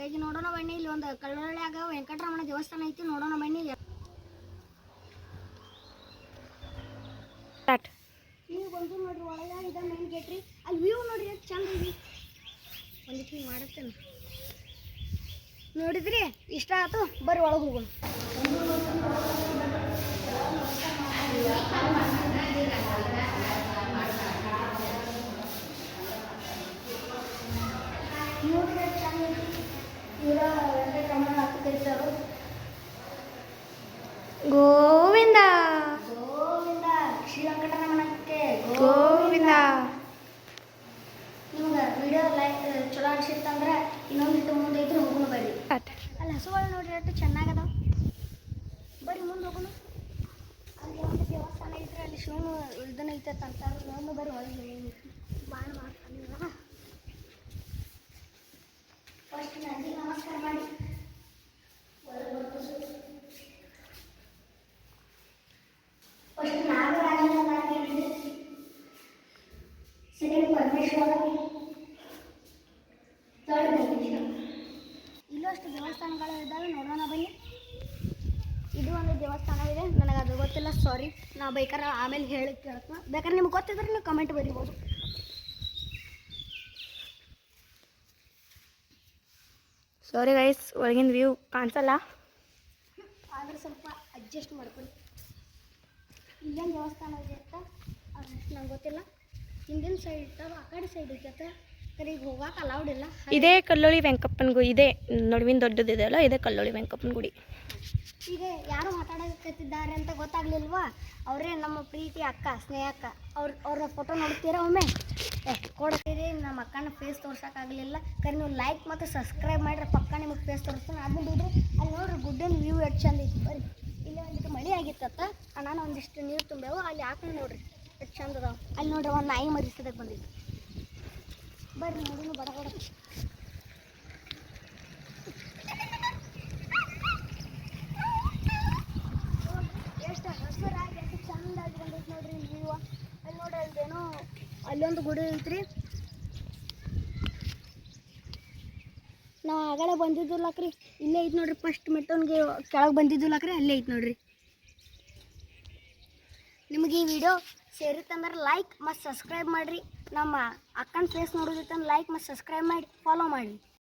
ಹಾಗಾಗಿ ನೋಡೋಣ ಬನ್ನಿ. ಇಲ್ಲಿ ಒಂದು ಕಳ್ಳೊಳ್ಳ್ಯಾಗ ವೆಂಕಟರಮಣ ದೇವಸ್ಥಾನ ಐತಿ, ನೋಡೋಣ ಬನ್ನಿ. ನೀವು ಬಂದು ನೋಡ್ರಿ, ಒಳಗೆ ಇದೆ ಮೇನ್ ಗೇಟ್ ರೀ. ಅಲ್ಲಿ ವ್ಯೂ ನೋಡ್ರಿ ಎಷ್ಟು ಚಂದ ಐತಿ. ಒಂದಿಟ್ಟು ಮಾಡುತ್ತೇನೆ ನೋಡಿದ್ರಿ, ಇಷ್ಟ ಆಯ್ತು, ಬರ್ರಿ ಒಳಗೆ ಹೋಗೋಣ. ನೋಡ್ರಿ ಚಂದ ಐತಿ. ಇವರ ವೆಂಕಟರಮಣ ಅಂತ ಕರೀತಾರು. ಗೋವಿಂದ ಗೋವಿಂದ, ಶ್ರೀ ವೆಂಕಟರಮಣಕ್ಕೆ ಗೋವಿಂದ. ನಿಮ್ಗೆ ವಿಡಿಯೋ ಲೈಕ್ ಚಲೋ ಅನ್ಸಿತ್ತಂದ್ರೆ ಇನ್ನೊಂದಿಟ್ಟು ಮುಂದೆ ಇದ್ರೆ ಹೋಗೋಣ ಬರ್ರಿ. ಅಲ್ಲಿ ಹಸುಗಳು ನೋಡ್ರಿ ಎಷ್ಟು ಚೆನ್ನಾಗದ. ಬರ್ರಿ ಮುಂದೆ ಹೋಗೋಣ. ಅಲ್ಲಿ ಒಂದು ದೇವಸ್ಥಾನ ಐತ್ರಿ, ಅಲ್ಲಿ ಶಿವನು ಇದನ್ನ ಐತೆ ಅಂತಾರೆ. ನೋಡೋಣ ಬರ್ರಿ ಒಳಗೆ. ಬಾಣ ಮಾಡ್ತಾನೆ ಫಸ್ಟ್ ನಂದಿ ನಮಸ್ಕಾರ ಮಾಡಿ ಫಸ್ಟ್ ನಾಗರಾಜನ ಸೆಕೆಂಡ್ ಪರಮೇಶ್ವರ, ಥರ್ಡ್ ಗಣೇಶ. ಇಲ್ಲೂ ಅಷ್ಟು ದೇವಸ್ಥಾನಗಳು ಇದ್ದಾವೆ, ನೋಡೋಣ ಬನ್ನಿ. ಇದು ಒಂದು ದೇವಸ್ಥಾನವಿದೆ, ನನಗೆ ಅದು ಗೊತ್ತಿಲ್ಲ, ಸಾರಿ. ನಾ ಬೇಕಾದ್ರೆ ಆಮೇಲೆ ಹೇಳಿ ಕೇಳ್ತೀನಿ. ಬೇಕಾದ್ರೆ ನಿಮ್ಗೆ ಗೊತ್ತಿದ್ರೆ ನೀವು ಕಮೆಂಟ್ ಬರೀಬೋದು. ಸಾರಿ ಗೈಸ್, ಒಳಗಿನ ವ್ಯೂ ಕಾಣಿಸಲ್ಲ, ಆದ್ರೆ ಸ್ವಲ್ಪ ಅಡ್ಜಸ್ಟ್ ಮಾಡ್ಕೊಳ್ಳಿ. ಇಲ್ಲೇನು ದೇವಸ್ಥಾನ ಇದೆ ಅಂತ ನಂಗೆ ಗೊತ್ತಿಲ್ಲ. ಹಿಂದಿನ ಸೈಡ್ ಇರ್ತಾವೆ, ಆ ಕಡೆ ಸೈಡ್ ಐತೆ. ಈಗ ಹೋಗಕ್ಕೆ ಅಲೌಡ್ ಇಲ್ಲ. ಇದೇ ಕಲ್ಲೋಳಿ ವೆಂಕಪ್ಪನ ಗುಡಿ, ಇದೆ ನಡುವಿನ ದೊಡ್ಡದಿದೆ ಅಲ್ಲ, ಇದೇ ಕಲ್ಲೋಳಿ ವೆಂಕಪ್ಪನ ಗುಡಿ. ಈಗ ಯಾರು ಮಾತಾಡಕತ್ತಿದ್ದಾರೆ ಅಂತ ಗೊತ್ತಾಗ್ಲಿಲ್ವಾ? ಅವರೇ ನಮ್ಮ ಪ್ರೀತಿ ಅಕ್ಕ, ಸ್ನೇಹಕ್ಕ. ಅವ್ರ ಫೋಟೋ ನೋಡ್ತೀರಾ ಒಮ್ಮೆ? ಕೊಡ್ತೀರಿ. ನಮ್ಮ ಅಕ್ಕನ ಫೇಸ್ ತೋರ್ಸೋಕ್ಕಾಗಲಿಲ್ಲ, ಕರೆ ನೀವು ಲೈಕ್ ಮತ್ತು ಸಬ್ಸ್ಕ್ರೈಬ್ ಮಾಡಿದ್ರೆ ಪಕ್ಕ ನಿಮಗೆ ಫೇಸ್ ತೋರಿಸ್ತಾನೆ. ಅದನ್ನ ಬಿಡ್ರಿ, ಅಲ್ಲಿ ನೋಡ್ರಿ ಗುಡ್ಡಿನ ವ್ಯೂ ಎಷ್ಟು ಚಂದ ಐತಿ. ಬರ್ರಿ, ಇಲ್ಲಿ ಒಂದಿಟ್ಟು ಮಳೆ ಆಗಿತ್ತತ್ತ, ನಾನು ಒಂದಿಷ್ಟು ನೀರು ತುಂಬೇವು. ಅಲ್ಲಿ ಹಾಕೊಂಡು ನೋಡ್ರಿ ಎಷ್ಟು ಚಂದ ಅದಾವ. ಅಲ್ಲಿ ನೋಡ್ರಿ ಒಂದು ನಾಯಿ ಮರಿಸೋದಕ್ಕೆ ಬಂದಿತ್ತು. ಬರ್ರಿ ನೋಡೋಣ ಬಡ ಎಷ್ಟು ಹಸಿರಾಗಿ ಎಷ್ಟು ಚಂದಾಗಿ ಬಂದೈತೆ ನೋಡ್ರಿ ವ್ಯೂ. ಅಲ್ಲಿ ನೋಡ್ರಿ ಅಲ್ಲೇನೋ ಅಲ್ಲೊಂದು ಗುಡಿ ಐತ್ರಿ. ನಾವು ಆಗಲೇ ಬಂದಿದ್ದಿಲ್ಲಕ್ರಿ, ಇಲ್ಲೇ ಐತೆ ನೋಡ್ರಿ. ಫಸ್ಟ್ ಮೆಟ್ಟೋನ್ಗೆ ಕೆಳಗೆ ಬಂದಿದ್ದಿಲ್ಲಕ್ರಿ, ಅಲ್ಲೇ ಐತೆ ನೋಡ್ರಿ. ನಿಮಗೆ ಈ ವಿಡಿಯೋ ಸೇರಿತ್ತಂದ್ರೆ ಲೈಕ್ ಮತ್ತು ಸಬ್ಸ್ಕ್ರೈಬ್ ಮಾಡಿರಿ. ನಮ್ಮ ಅಕ್ಕನ ಫೇಸ್ ನೋಡೋದಿತ್ತಂದ್ರೆ ಲೈಕ್ ಮತ್ತು ಸಬ್ಸ್ಕ್ರೈಬ್ ಮಾಡಿ ಫಾಲೋ ಮಾಡಿ.